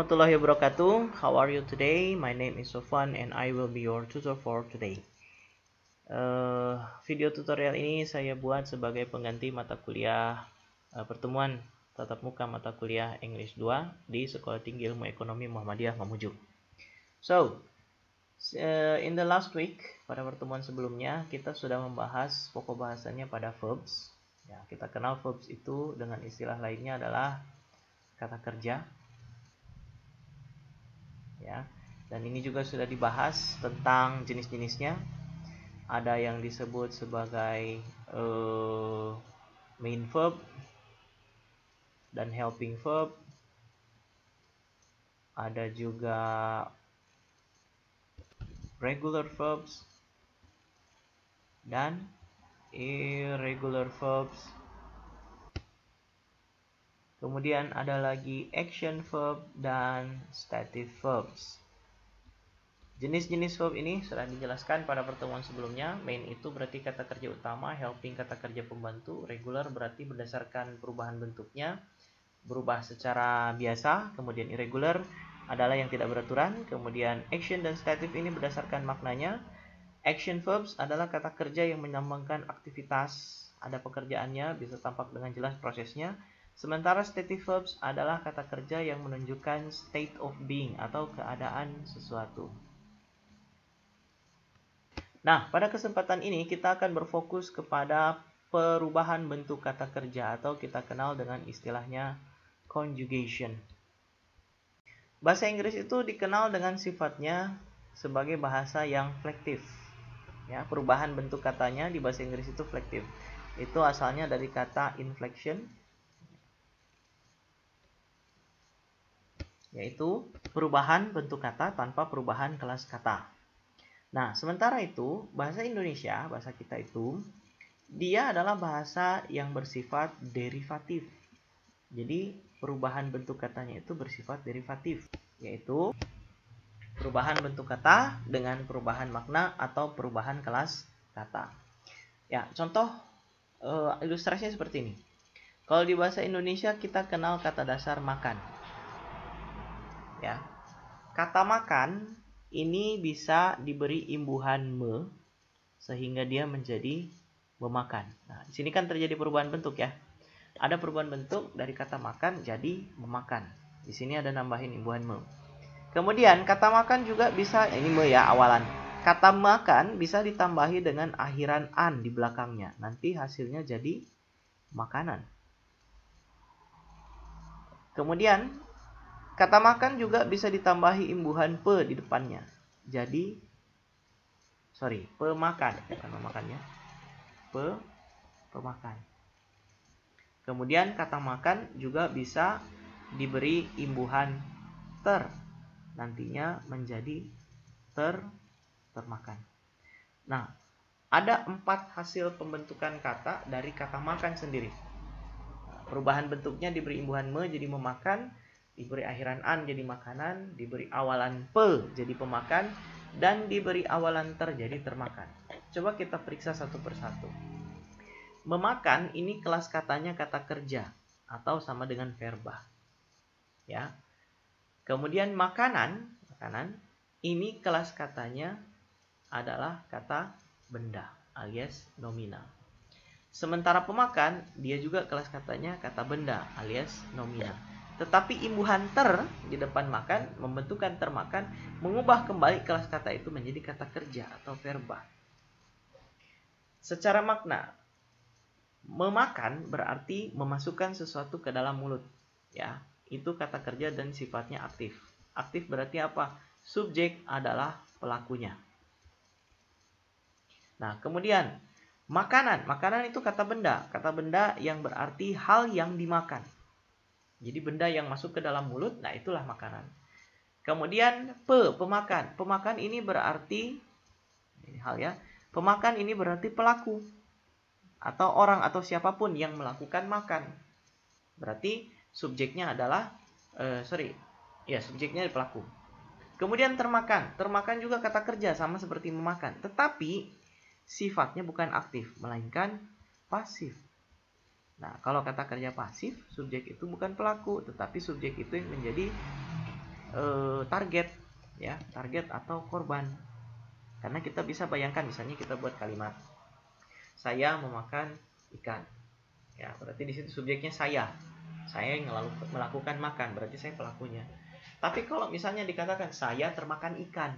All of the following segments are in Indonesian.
warahmatullahi wabarakatuh. How are you today? My name is Sofwan and I will be your tutor for today. Video tutorial ini saya buat sebagai pengganti mata kuliah pertemuan tatap muka mata kuliah English 2 di Sekolah Tinggi Ilmu Ekonomi Muhammadiyah Mamuju. So, in the last week, pada pertemuan sebelumnya kita sudah membahas pokok bahasannya pada verbs. Ya, kita kenal verbs itu dengan istilah lainnya adalah kata kerja. Ya, dan ini juga sudah dibahas tentang jenis-jenisnya. Ada yang disebut sebagai main verb dan helping verb. Ada juga regular verbs dan irregular verbs. Kemudian ada lagi action verb dan stative verbs. Jenis-jenis verb ini sudah dijelaskan pada pertemuan sebelumnya. Main itu berarti kata kerja utama, helping kata kerja pembantu, regular berarti berdasarkan perubahan bentuknya, berubah secara biasa, kemudian irregular adalah yang tidak beraturan, kemudian action dan stative ini berdasarkan maknanya. Action verbs adalah kata kerja yang melambangkan aktivitas, ada pekerjaannya, bisa tampak dengan jelas prosesnya. Sementara stative verbs adalah kata kerja yang menunjukkan state of being atau keadaan sesuatu. Nah, pada kesempatan ini kita akan berfokus kepada perubahan bentuk kata kerja atau kita kenal dengan istilahnya conjugation. Bahasa Inggris itu dikenal dengan sifatnya sebagai bahasa yang flektif. Ya, perubahan bentuk katanya di bahasa Inggris itu flektif. Itu asalnya dari kata inflection, yaitu perubahan bentuk kata tanpa perubahan kelas kata. Nah, sementara itu, bahasa Indonesia, bahasa kita itu, dia adalah bahasa yang bersifat derivatif. Jadi, perubahan bentuk katanya itu bersifat derivatif, yaitu perubahan bentuk kata dengan perubahan makna atau perubahan kelas kata. Ya, contoh ilustrasinya seperti ini. Kalau di bahasa Indonesia kita kenal kata dasar makan. Ya, kata makan ini bisa diberi imbuhan me sehingga dia menjadi memakan. Nah, di sini kan terjadi perubahan bentuk ya. Ada perubahan bentuk dari kata makan jadi memakan. Di sini ada nambahin imbuhan me. Kemudian kata makan juga bisa, ini me ya awalan. Kata makan bisa ditambahi dengan akhiran an di belakangnya. Nanti hasilnya jadi makanan. Kemudian kata makan juga bisa ditambahi imbuhan pe di depannya. Jadi, pemakan. Bukan memakan ya. Pemakan. Kemudian kata makan juga bisa diberi imbuhan ter. Nantinya menjadi termakan. Nah, ada 4 hasil pembentukan kata dari kata makan sendiri. Perubahan bentuknya diberi imbuhan me jadi memakan, diberi akhiran an jadi makanan, diberi awalan pe jadi pemakan, dan diberi awalan ter jadi termakan. Coba kita periksa satu persatu. Memakan ini kelas katanya kata kerja atau sama dengan verba. Ya. Kemudian makanan ini kelas katanya adalah kata benda alias nominal. Sementara pemakan dia juga kelas katanya kata benda alias nominal. Tetapi imbuhan ter di depan makan membentukkan termakan, mengubah kembali kelas kata itu menjadi kata kerja atau verba. Secara makna, memakan berarti memasukkan sesuatu ke dalam mulut. Ya, itu kata kerja dan sifatnya aktif. Aktif berarti apa? Subjek adalah pelakunya. Nah, kemudian makanan. Makanan itu kata benda. Kata benda yang berarti hal yang dimakan. Jadi benda yang masuk ke dalam mulut, nah itulah makanan. Kemudian pemakan. Pemakan ini berarti pemakan ini berarti pelaku atau orang atau siapapun yang melakukan makan. Berarti subjeknya adalah subjeknya pelaku. Kemudian termakan. Termakan juga kata kerja sama seperti memakan, tetapi sifatnya bukan aktif melainkan pasif. Nah, kalau kata kerja pasif, subjek itu bukan pelaku, tetapi subjek itu yang menjadi target, ya, target atau korban. Karena kita bisa bayangkan, misalnya kita buat kalimat saya memakan ikan, ya, berarti di situ subjeknya saya yang melakukan makan, berarti saya pelakunya. Tapi kalau misalnya dikatakan saya termakan ikan,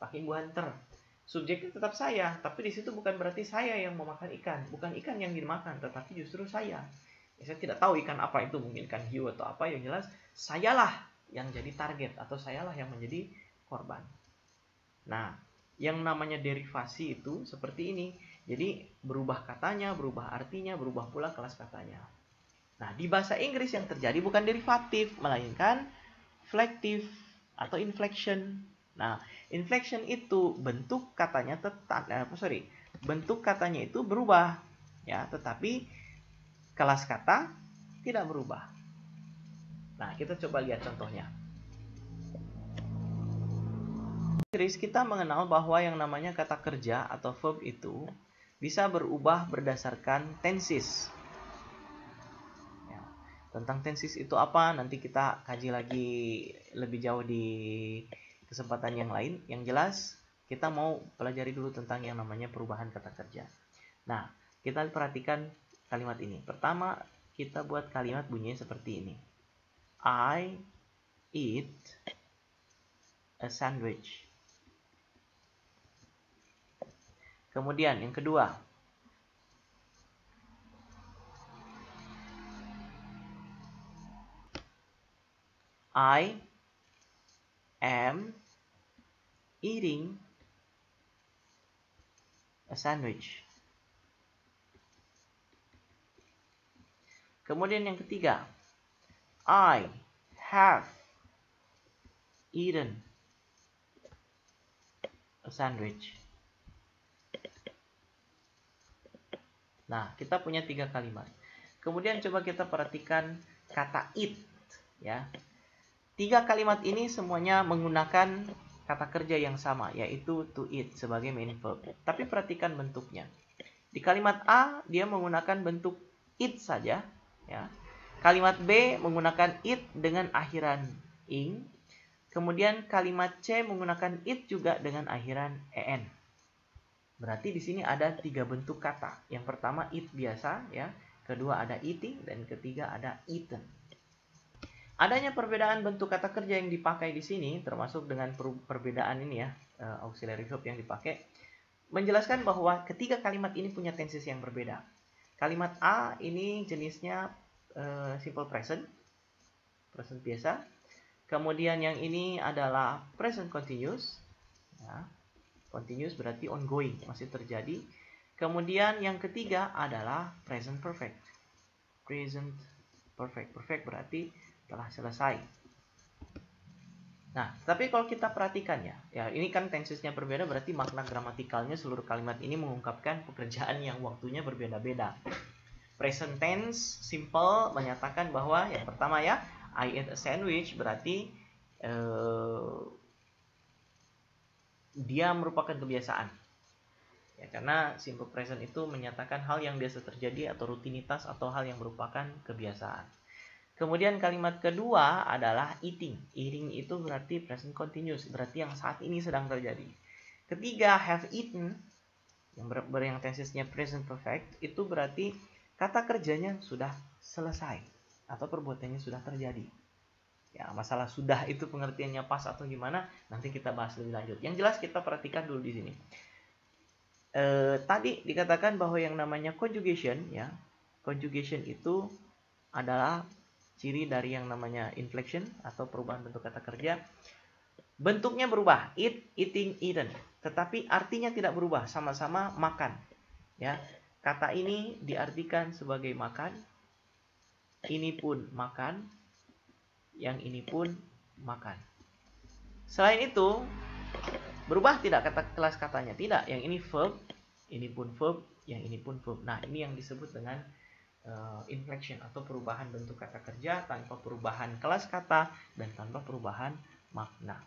pakai buah ter, subjeknya tetap saya, tapi di situ bukan berarti saya yang memakan ikan, bukan ikan yang dimakan, tetapi justru saya. Ya, saya tidak tahu ikan apa itu, mungkin ikan hiu atau apa, yang jelas sayalah yang jadi target atau sayalah yang menjadi korban. Nah, yang namanya derivasi itu seperti ini. Jadi berubah katanya, berubah artinya, berubah pula kelas katanya. Nah, di bahasa Inggris yang terjadi bukan derivatif, melainkan flektif atau inflection. Nah, inflection itu bentuk katanya bentuk katanya itu berubah, ya, tetapi kelas kata tidak berubah. Nah, kita coba lihat contohnya. Inggris kita mengenal bahwa yang namanya kata kerja atau verb itu bisa berubah berdasarkan tenses. Ya, tentang tenses itu apa nanti kita kaji lagi lebih jauh di kesempatan yang lain. Yang jelas kita mau pelajari dulu tentang yang namanya perubahan kata kerja. Nah, kita perhatikan kalimat ini. Pertama, kita buat kalimat bunyinya seperti ini. I eat a sandwich. Kemudian yang kedua, I am eating a sandwich. Kemudian yang ketiga, I have eaten a sandwich. Nah, kita punya 3 kalimat. Kemudian coba kita perhatikan kata eat, ya. 3 kalimat ini semuanya menggunakan kata kerja yang sama, yaitu to eat sebagai main verb. Tapi perhatikan bentuknya. Di kalimat A dia menggunakan bentuk it saja, ya. Kalimat B menggunakan it dengan akhiran ing. Kemudian kalimat C menggunakan it juga dengan akhiran en. Berarti di sini ada 3 bentuk kata. Yang pertama it biasa, ya. Kedua ada eating dan ketiga ada eaten. Adanya perbedaan bentuk kata kerja yang dipakai di sini, termasuk dengan perbedaan ini, ya, auxiliary verb yang dipakai, menjelaskan bahwa ketiga kalimat ini punya tenses yang berbeda. Kalimat A ini jenisnya simple present, present biasa. Kemudian yang ini adalah present continuous, ya. Continuous berarti ongoing, masih terjadi. Kemudian yang ketiga adalah present perfect. Present perfect. Perfect berarti telah selesai. Nah, tapi kalau kita perhatikan, ya ini kan tensesnya berbeda, berarti makna gramatikalnya seluruh kalimat ini mengungkapkan pekerjaan yang waktunya berbeda-beda. Present tense simple menyatakan bahwa yang pertama, ya, I ate a sandwich berarti dia merupakan kebiasaan, ya, karena simple present itu menyatakan hal yang biasa terjadi atau rutinitas atau hal yang merupakan kebiasaan. Kemudian kalimat kedua adalah eating. Eating itu berarti present continuous, berarti yang saat ini sedang terjadi. Ketiga, have eaten, yang tensesnya present perfect, itu berarti kata kerjanya sudah selesai atau perbuatannya sudah terjadi. Ya, masalah sudah itu pengertiannya pas atau gimana, nanti kita bahas lebih lanjut. Yang jelas kita perhatikan dulu di sini. Tadi dikatakan bahwa yang namanya conjugation, ya, conjugation itu adalah ciri dari yang namanya inflection atau perubahan bentuk kata kerja. Bentuknya berubah, eat, eating, eaten, tetapi artinya tidak berubah, sama-sama makan, ya. Kata ini diartikan sebagai makan, ini pun makan, yang ini pun makan. Selain itu, berubah tidak kata kelas katanya? Tidak. Yang ini verb, ini pun verb, yang ini pun verb. Nah, ini yang disebut dengan inflection atau perubahan bentuk kata kerja tanpa perubahan kelas kata dan tanpa perubahan makna.